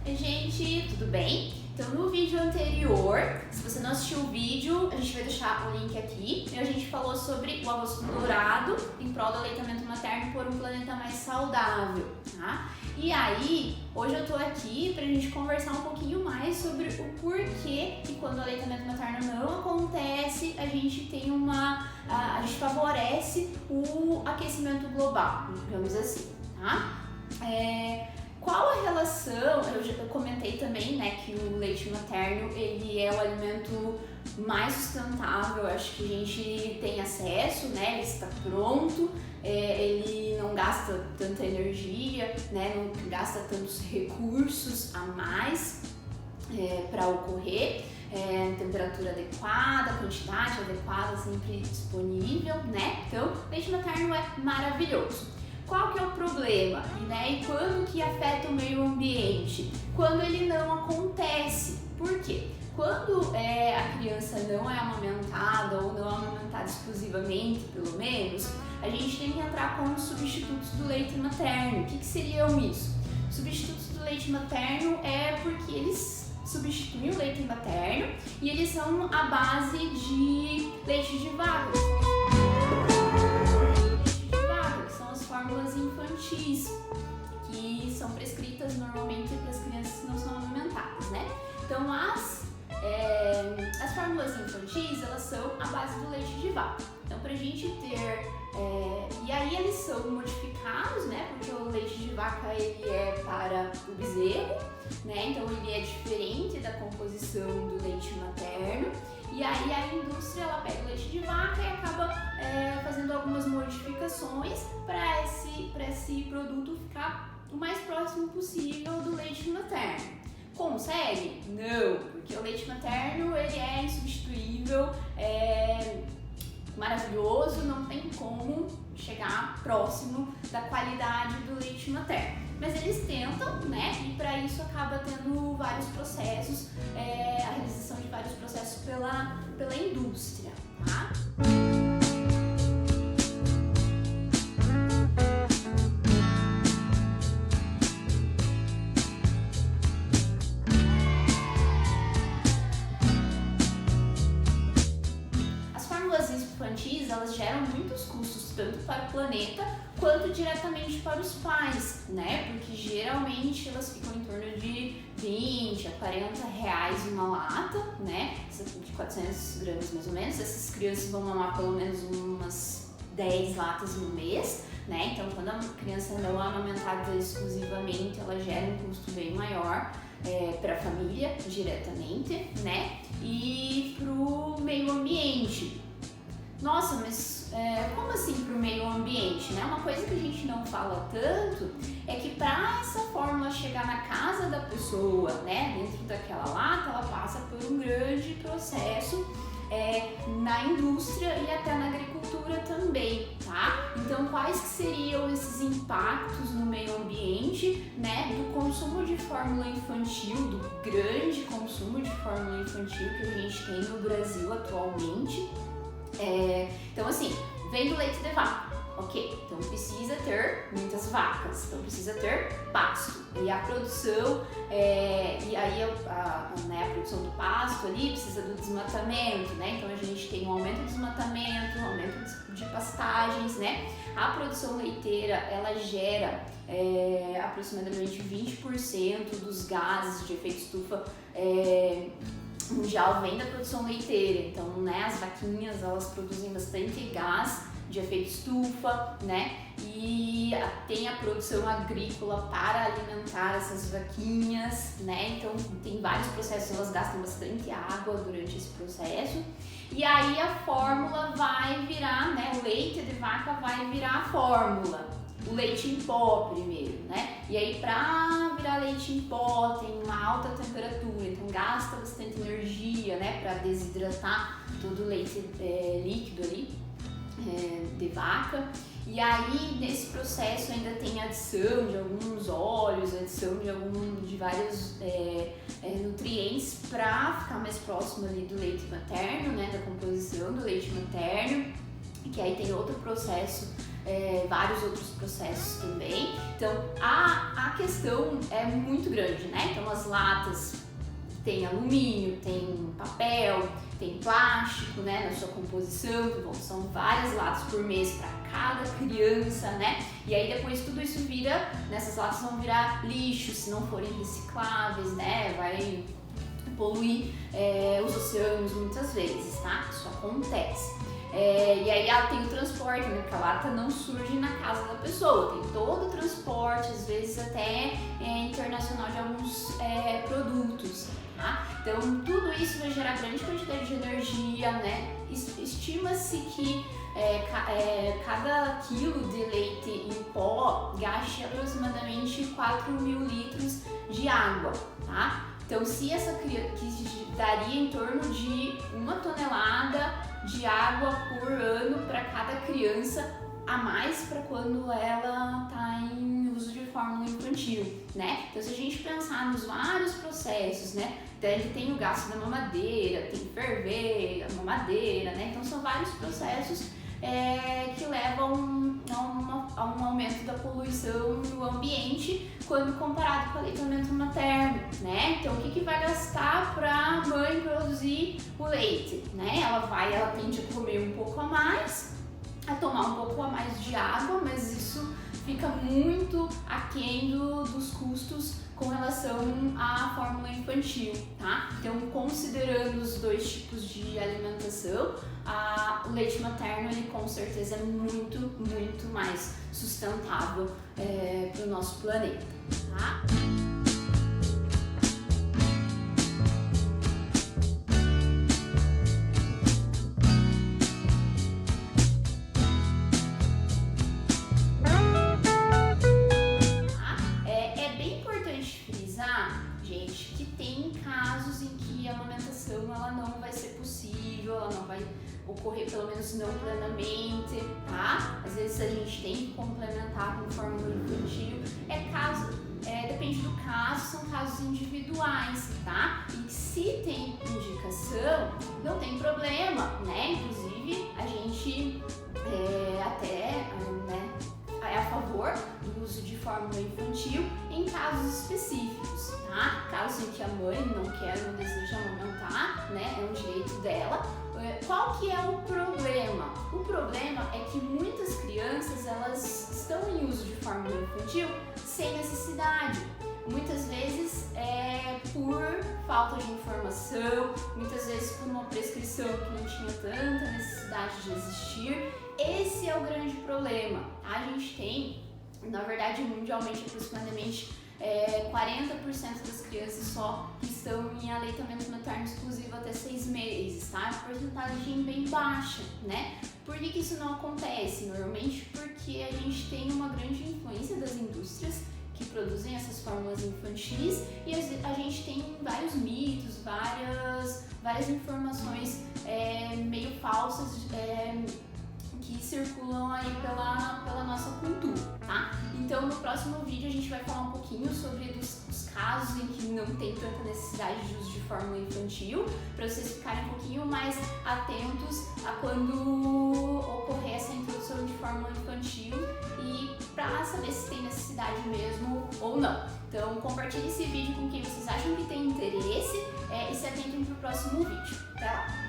Oi gente, tudo bem? Então no vídeo anterior, se você não assistiu o vídeo, a gente vai deixar o link aqui. E a gente falou sobre o arroz dourado em prol do aleitamento materno por um planeta mais saudável, tá? E aí, hoje eu tô aqui pra gente conversar um pouquinho mais sobre o porquê que quando o aleitamento materno não acontece, a gente tem a gente favorece o aquecimento global, digamos assim, tá? Qual a relação? Eu comentei também, né, que o leite materno ele é o alimento mais sustentável, acho que a gente tem acesso, né, ele está pronto, ele não gasta tanta energia, né, não gasta tantos recursos a mais para ocorrer, temperatura adequada, quantidade adequada, sempre disponível, né? Então, leite materno é maravilhoso. Qual que é o problema, né? E quando que afeta o meio ambiente? Quando ele não acontece. Por quê? Quando a criança não é amamentada ou não é amamentada exclusivamente, pelo menos, a gente tem que entrar com os substitutos do leite materno. O que seriam isso? Substitutos do leite materno é porque eles substituem o leite materno e eles são à base de leite de vaca. Fórmulas infantis, que são prescritas normalmente para as crianças que não são amamentadas, né? Então, as fórmulas infantis, elas são a base do leite de vaca. Então, para a gente ter... e aí eles são modificados, né? Porque o leite de vaca, ele é para o bezerro, né? Então, ele é diferente da composição do leite materno. E aí a indústria, ela pega o leite de vaca e acaba fazendo algumas modificações para esse produto ficar o mais próximo possível do leite materno. Consegue? Não, porque o leite materno ele é insubstituível, maravilhoso, não tem como chegar próximo da qualidade do leite materno. Mas eles tentam, né? E para isso acaba tendo vários processos, a realização de vários processos pela indústria, tá? As fórmulas infantis, elas geram muitos custos, tanto para o planeta quanto diretamente para os pais, né? Porque geralmente elas ficam em torno de 20 a 40 reais uma lata, né? De 400 gramas mais ou menos. Essas crianças vão mamar pelo menos umas 10 latas no mês, né? Então, quando a criança não é amamentada exclusivamente, ela gera um custo bem maior para a família diretamente, né? E para o meio ambiente. Nossa, mas como assim para o meio ambiente, né? Uma coisa que a gente não fala tanto é que para essa fórmula chegar na casa da pessoa, né, dentro daquela lata, ela passa por um grande processo na indústria e até na agricultura também, tá? Então, quais que seriam esses impactos no meio ambiente, né, do consumo de fórmula infantil, do grande consumo de fórmula infantil que a gente tem no Brasil atualmente? Então assim, vem do leite de vaca, ok, então precisa ter muitas vacas, então precisa ter pasto, e a produção, e aí a produção do pasto ali precisa do desmatamento, né, então a gente tem um aumento do desmatamento, um aumento de pastagens, né, a produção leiteira, ela gera aproximadamente 20% dos gases de efeito estufa mundial vem da produção leiteira, então, né, as vaquinhas, elas produzem bastante gás de efeito estufa, né, e tem a produção agrícola para alimentar essas vaquinhas, né, então tem vários processos, elas gastam bastante água durante esse processo, e aí a fórmula vai virar, né, o leite de vaca vai virar a fórmula. O leite em pó primeiro, né? E aí para virar leite em pó tem uma alta temperatura, então gasta bastante energia, né? Para desidratar todo o leite líquido ali de vaca. E aí nesse processo ainda tem adição de alguns óleos, adição de vários nutrientes para ficar mais próximo ali do leite materno, né? Da composição do leite materno. Que aí tem outro processo vários outros processos também. Então a questão é muito grande, né? Então as latas tem alumínio, tem papel, tem plástico, né, na sua composição, então são várias latas por mês para cada criança, né? E aí depois tudo isso vira, nessas latas vão virar lixo se não forem recicláveis, né? Vai poluir os oceanos muitas vezes, tá? Isso acontece. E aí ela tem o transporte, né? Porque a lata não surge na casa da pessoa, tem todo o transporte, às vezes até internacional de alguns produtos, tá? Então tudo isso vai gerar grande quantidade de energia, né? Estima-se que cada quilo de leite em pó gaste aproximadamente 4.000 litros de água, tá? Então se essa criança, que daria em torno de 1 tonelada de água por ano para cada criança a mais para quando ela está em uso de fórmula infantil, né? Então se a gente pensar nos vários processos, né? Ele tem o gasto da mamadeira, tem que ferver a mamadeira, né? Então são vários processos que levam a um aumento da poluição no ambiente quando comparado com o aleitamento materno, né? Então o que vai gastar para a mãe produzir o leite, né? Ela tende a comer um pouco a mais, a tomar um pouco a mais de água, mas isso fica muito aquém dos custos com relação à fórmula infantil, tá? Então, considerando os dois tipos de alimentação, o leite materno, ele com certeza é muito, muito mais sustentável para o nosso planeta, tá? Gente, que tem casos em que a amamentação ela não vai ser possível, ela não vai ocorrer, pelo menos não plenamente, tá? Às vezes a gente tem que complementar com fórmula infantil, depende do caso, são casos individuais, tá? E se tem indicação, não tem problema, né? Inclusive, a gente é a favor do uso de fórmula infantil em casos específicos, tá? Casos em que a mãe não deseja amamentar, né? É um direito dela. Qual que é o problema? O problema é que muitas crianças, elas estão em uso de fórmula infantil sem necessidade. Muitas vezes por falta de informação, muitas vezes por uma prescrição que não tinha tanta necessidade de existir. Esse é o grande problema. A gente tem, na verdade, mundialmente, aproximadamente 40% das crianças só que estão em aleitamento materno exclusivo até 6 meses, tá? Uma porcentagem bem baixa, né? Por que isso não acontece? Normalmente porque a gente tem uma grande influência das indústrias que produzem essas fórmulas infantis e a gente tem vários mitos, várias informações meio falsas que circulam aí pela nossa cultura, tá? Então no próximo vídeo a gente vai falar um pouquinho sobre os casos em que não tem tanta necessidade de uso de fórmula infantil, para vocês ficarem um pouquinho mais atentos a quando ocorrer essa introdução de fórmula infantil e para saber se tem necessidade mesmo ou não. Então compartilhe esse vídeo com quem vocês acham que tem interesse e se atentem para o próximo vídeo. Até lá!